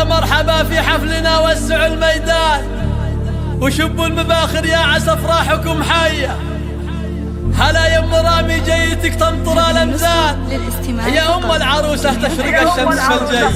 مرحبا في حفلنا، وسعوا الميدان وشبوا المباخر، يا عسى افراحكم حية. هلا يا ام رامي جيتك تمطر الامزان، يا ام العروسة تشرق الشمس في الجية.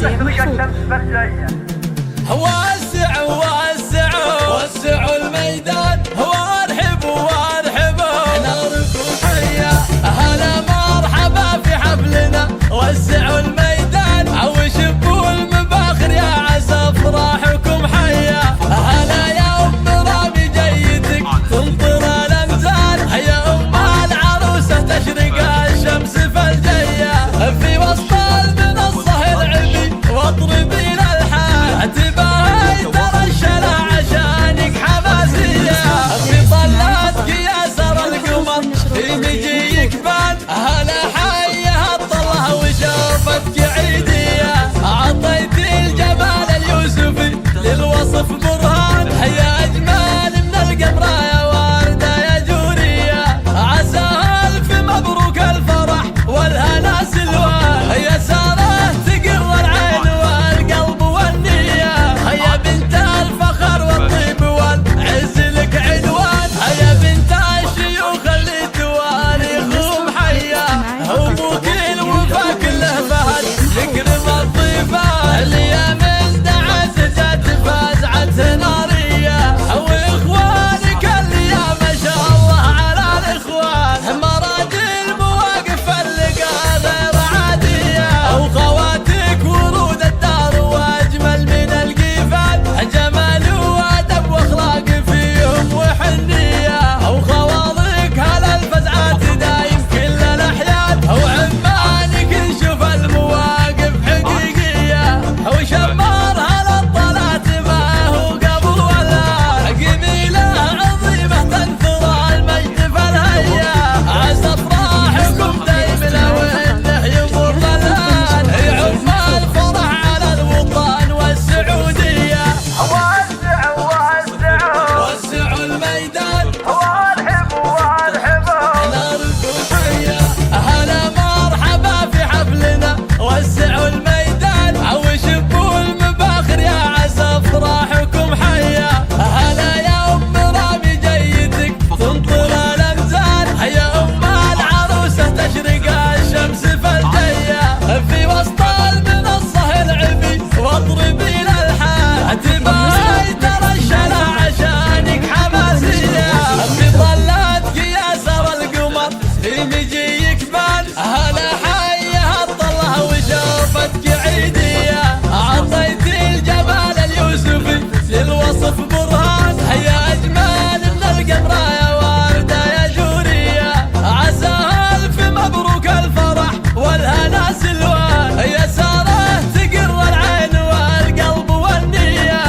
وسعوا وسعوا وسعوا الميدان، وارحبوا وارحبوا ناركم حية. هلا مرحبا في حفلنا، وسعوا الميدان وشبوا المباخر، يا عسى افراحكم حية. هلا يا ام رامي جيتك تمطر الامزان، يا ام العروسة تشرق الشمس في الجية. في وسط المنصة العبي واطربي للحان، تباهي ترى الشلع عشانك حماسية. في طلاتك يا سر القمر في مجيك بان، هلا حيها الطلة وشوفتك عيدية. عطيتي الجمال اليوسفي للوصف برهان، يا اجمل من القمر يا وردة يا جورية. عسى الف مبروك الفرح والهنا سلوان، يا سارة تقر العين والقلب والنية. يا بنت الفخر والطيب والعز لك عنوان، يا بنت الشيوخ اللي تواريخهم حية. ابوك الوفا كله فهد يكرم الضيفان، اللي مزدعت جت فزعة نارية. واخوانك اللي يا ما شاء الله على الاخوان، مراد المواقف اللقاء غير عادية. وخواتك ورود الدار واجمل من القيفان، جمال وادب واخلاق فيهم وحنية. وخواضك هلا الفزعات دايم كل الاحيان، وعمانك نشوف المواقف حقيقية. وشمار هلا الطلعت ما هو قبل ولا، قبيلة عظيمة تنثر المجد في الهيا. عسى افراحكم دايما وانه يمر الان، يعم الفرح على الوطن والسعودية. وسعوا وسعوا وسعوا الميدان وارحبوا وارحبوا ناركم حية. هلا مرحبا في حفلنا، وسعوا الميدان وشبوا المباخر، يا عسى افراحكم حية. هلا يا ام رامي جيتك تمطر الامزان، يا ام العروسة تشرق الشمس في الجية. في وسط المنصة العبي واطربي للحان، تباهي ترى الشلع عشانك حماسية. في طلاتك يا سر القمر في مجيك بان، هلا حيها الطلة وشوفتك عيدية. عطيتي الجمال اليوسفي للوصف برهان، يا اجمل من القمر يا وردة يا جورية. عسى الف مبروك الفرح والهنا سلوان، يا سارة تقر العين والقلب والنية.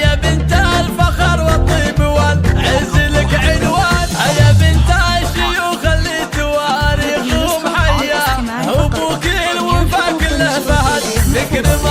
يا بنت الفخر والطيب والعز لك عنوان، يا بنت الشيوخ اللي تواريخهم حية. ابوك الوفا كله فهد يكرم